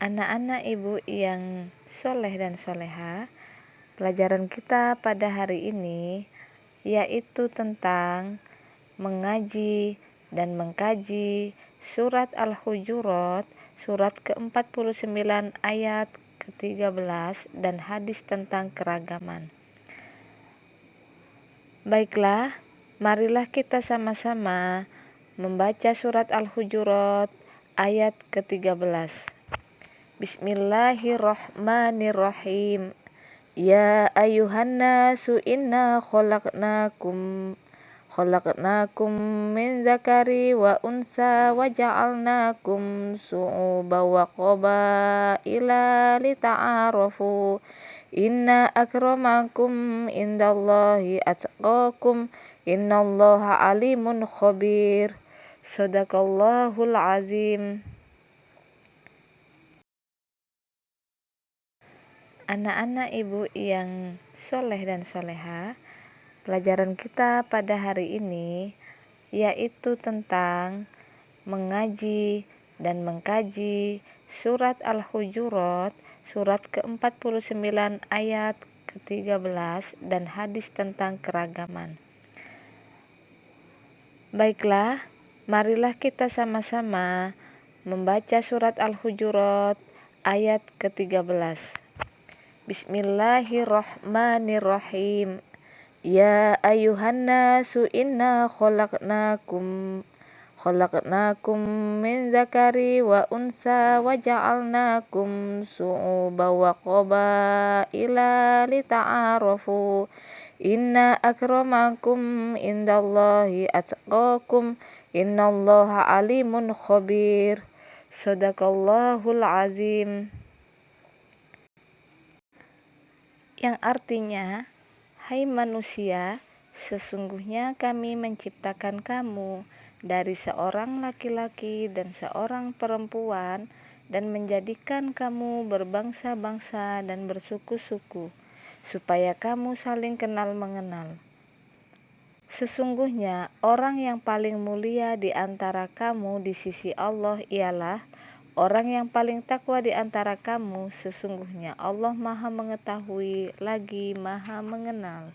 Anak-anak ibu yang soleh dan soleha, pelajaran kita pada hari ini yaitu tentang mengaji dan mengkaji surat Al-Hujurat, surat ke-49 ayat ke-13 dan hadis tentang keragaman. Baiklah, marilah kita sama-sama membaca surat Al-Hujurat ayat ke-13. Bismillahirrahmanirrahim. Ya ayuhan nasu inna khalaqnakum min zakari wa unsa wa ja'alnakum su'uba wa qabaila lita'arafu. Inna akramakum indallahi atqakum. Innallaha alimun khabir. Shadaqallahul azim. Anak-anak ibu yang soleh dan soleha, pelajaran kita pada hari ini yaitu tentang mengaji dan mengkaji surat Al-Hujurat, surat ke-49 ayat ke-13 dan hadis tentang keragaman. Baiklah, marilah kita sama-sama membaca surat Al-Hujurat ayat ke-13. Bismillahirrahmanirrahim. Ya ayuhan nasu inna khalaqnakum min zakari wa unsa wa ja'alnakum su'uba wa qabaila lita'arafu. Inna akramakum indallahi atqakum. Innallaha alimun khabir. Shadaqallahul azim. Yang artinya, hai manusia, sesungguhnya kami menciptakan kamu dari seorang laki-laki dan seorang perempuan dan menjadikan kamu berbangsa-bangsa dan bersuku-suku, supaya kamu saling kenal mengenal. Sesungguhnya orang yang paling mulia di antara kamu di sisi Allah ialah orang yang paling takwa di antara kamu. Sesungguhnya Allah Maha Mengetahui lagi Maha Mengenal.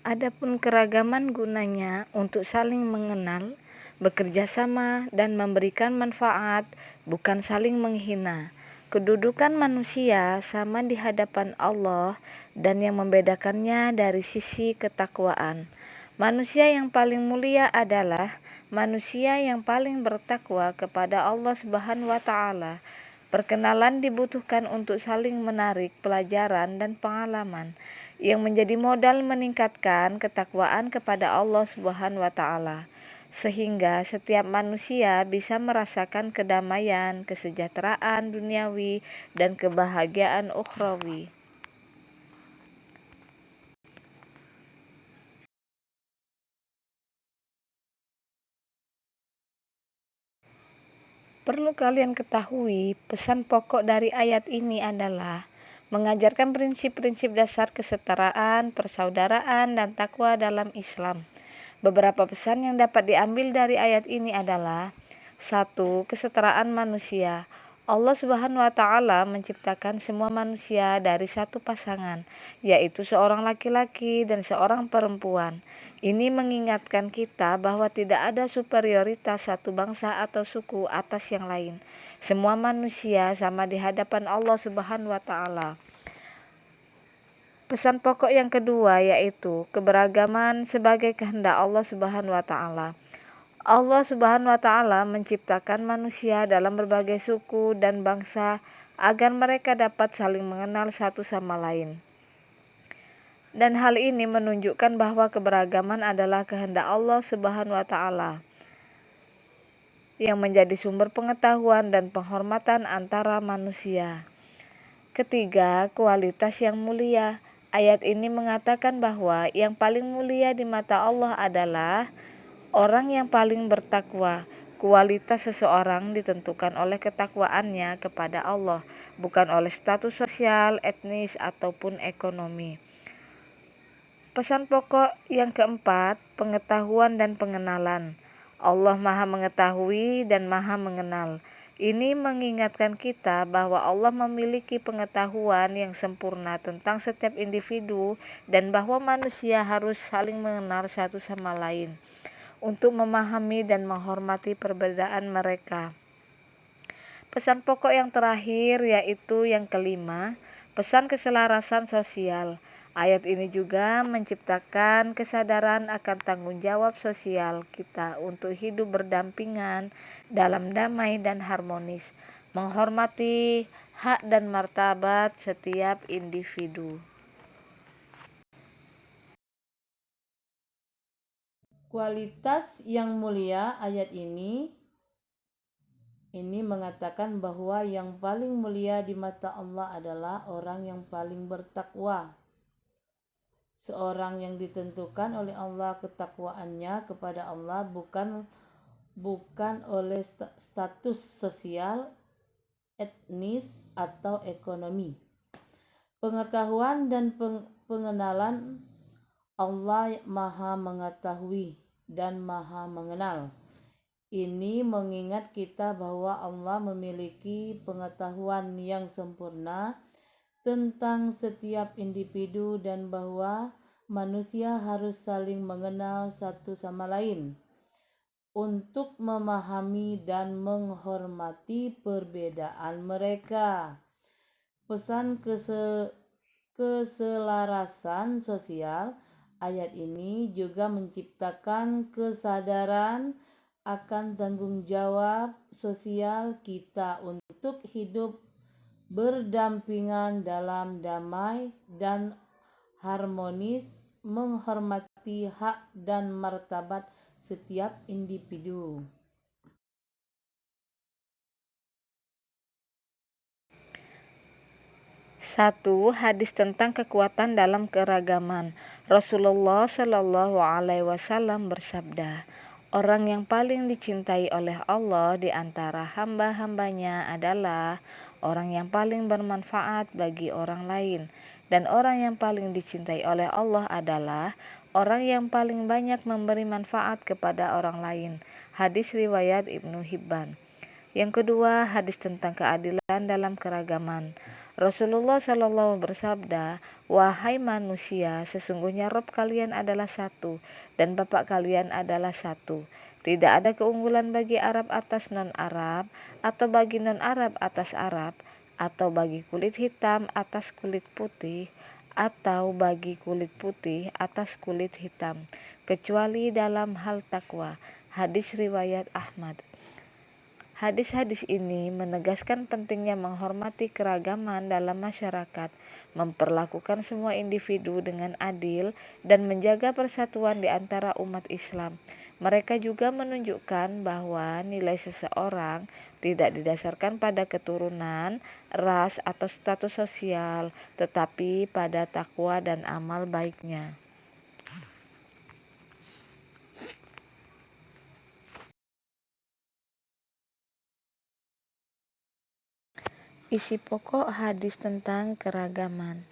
Adapun keragaman gunanya untuk saling mengenal, bekerja sama dan memberikan manfaat, bukan saling menghina. Kedudukan manusia sama di hadapan Allah dan yang membedakannya dari sisi ketakwaan. Manusia yang paling mulia adalah manusia yang paling bertakwa kepada Allah Subhanahu wa Ta'ala. Perkenalan dibutuhkan untuk saling menarik pelajaran dan pengalaman yang menjadi modal meningkatkan ketakwaan kepada Allah Subhanahu wa Ta'ala, sehingga setiap manusia bisa merasakan kedamaian, kesejahteraan duniawi, dan kebahagiaan ukhrawi. Perlu kalian ketahui, pesan pokok dari ayat ini adalah mengajarkan prinsip-prinsip dasar kesetaraan, persaudaraan, dan takwa dalam Islam. Beberapa pesan yang dapat diambil dari ayat ini adalah: 1. Kesetaraan manusia. Allah Subhanahu wa Ta'ala menciptakan semua manusia dari satu pasangan, yaitu seorang laki-laki dan seorang perempuan. Ini mengingatkan kita bahwa tidak ada superioritas satu bangsa atau suku atas yang lain. Semua manusia sama di hadapan Allah Subhanahu wa Ta'ala. Pesan pokok yang kedua yaitu keberagaman sebagai kehendak Allah Subhanahu wa Ta'ala. Allah Subhanahu wa Ta'ala menciptakan manusia dalam berbagai suku dan bangsa agar mereka dapat saling mengenal satu sama lain. Dan hal ini menunjukkan bahwa keberagaman adalah kehendak Allah Subhanahu wa Ta'ala yang menjadi sumber pengetahuan dan penghormatan antara manusia. Ketiga, kualitas yang mulia. Ayat ini mengatakan bahwa yang paling mulia di mata Allah adalah orang yang paling bertakwa. Kualitas seseorang ditentukan oleh ketakwaannya kepada Allah, bukan oleh status sosial, etnis, ataupun ekonomi. Pesan pokok yang keempat, pengetahuan dan pengenalan. Allah Maha Mengetahui dan Maha Mengenal. Ini mengingatkan kita bahwa Allah memiliki pengetahuan yang sempurna tentang setiap individu dan bahwa manusia harus saling mengenal satu sama lain untuk memahami dan menghormati perbedaan mereka. Pesan pokok yang terakhir yaitu yang kelima, pesan keselarasan sosial. Ayat ini juga menciptakan kesadaran akan tanggung jawab sosial kita untuk hidup berdampingan dalam damai dan harmonis, menghormati hak dan martabat setiap individu. Kualitas yang mulia ayat ini mengatakan bahwa yang paling mulia di mata Allah adalah orang yang paling bertakwa. Seorang yang ditentukan oleh Allah ketakwaannya kepada Allah bukan oleh status sosial, etnis, atau ekonomi. Pengetahuan dan pengenalan Allah Maha Mengetahui dan Maha Mengenal. Ini mengingat kita bahwa Allah memiliki pengetahuan yang sempurna tentang setiap individu dan bahwa manusia harus saling mengenal satu sama lain untuk memahami dan menghormati perbedaan mereka. Pesan keselarasan sosial ayat ini juga menciptakan kesadaran akan tanggung jawab sosial kita untuk hidup berdampingan dalam damai dan harmonis, menghormati hak dan martabat setiap individu. Satu, hadis tentang kekuatan dalam keragaman. Rasulullah Shallallahu Alaihi Wasallam bersabda, orang yang paling dicintai oleh Allah di antara hamba-hambanya adalah orang yang paling bermanfaat bagi orang lain, dan orang yang paling dicintai oleh Allah adalah orang yang paling banyak memberi manfaat kepada orang lain. Hadis riwayat Ibnu Hibban. Yang kedua, hadis tentang keadilan dalam keragaman. Rasulullah Shallallahu bersabda, wahai manusia, sesungguhnya Rob kalian adalah satu dan Bapak kalian adalah satu. Tidak ada keunggulan bagi Arab atas non-Arab, atau bagi non-Arab atas Arab, atau bagi kulit hitam atas kulit putih, atau bagi kulit putih atas kulit hitam, kecuali dalam hal takwa. Hadis riwayat Ahmad. Hadis-hadis ini menegaskan pentingnya menghormati keragaman dalam masyarakat, memperlakukan semua individu dengan adil, dan menjaga persatuan di antara umat Islam. Mereka juga menunjukkan bahwa nilai seseorang tidak didasarkan pada keturunan, ras, atau status sosial, tetapi pada takwa dan amal baiknya. Isi pokok hadis tentang keragaman.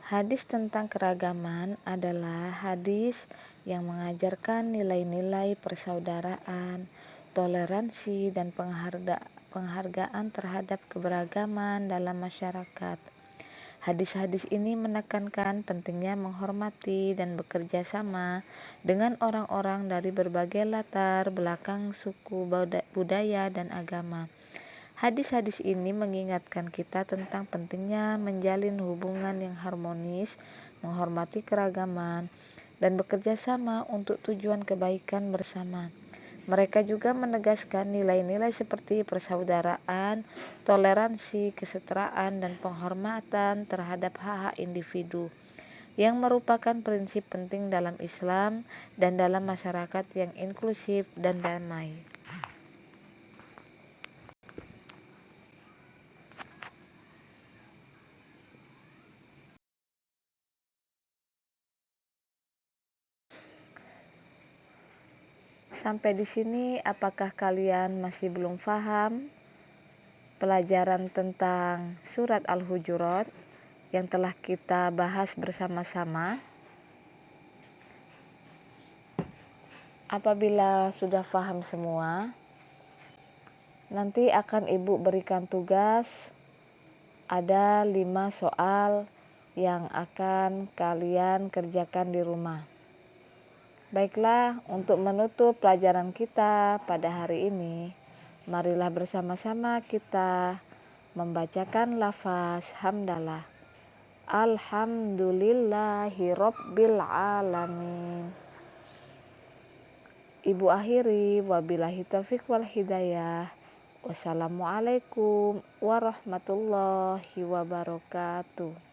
Hadis tentang keragaman adalah hadis yang mengajarkan nilai-nilai persaudaraan, toleransi, dan penghargaan terhadap keberagaman dalam masyarakat. Hadis-hadis ini menekankan pentingnya menghormati dan bekerja sama dengan orang-orang dari berbagai latar belakang, suku, budaya, dan agama. Hadis-hadis ini mengingatkan kita tentang pentingnya menjalin hubungan yang harmonis, menghormati keragaman, dan bekerja sama untuk tujuan kebaikan bersama. Mereka juga menegaskan nilai-nilai seperti persaudaraan, toleransi, kesetaraan, dan penghormatan terhadap hak-hak individu, yang merupakan prinsip penting dalam Islam dan dalam masyarakat yang inklusif dan damai. Sampai di sini, apakah kalian masih belum paham pelajaran tentang surat Al-Hujurat yang telah kita bahas bersama-sama? Apabila sudah paham semua, nanti akan Ibu berikan tugas. Ada 5 soal yang akan kalian kerjakan di rumah. Baiklah, untuk menutup pelajaran kita pada hari ini, marilah bersama-sama kita membacakan lafaz hamdalah. Alhamdulillahirabbil alamin. Ibu akhiri, wabillahi taufiq wal hidayah. Wassalamualaikum warahmatullahi wabarakatuh.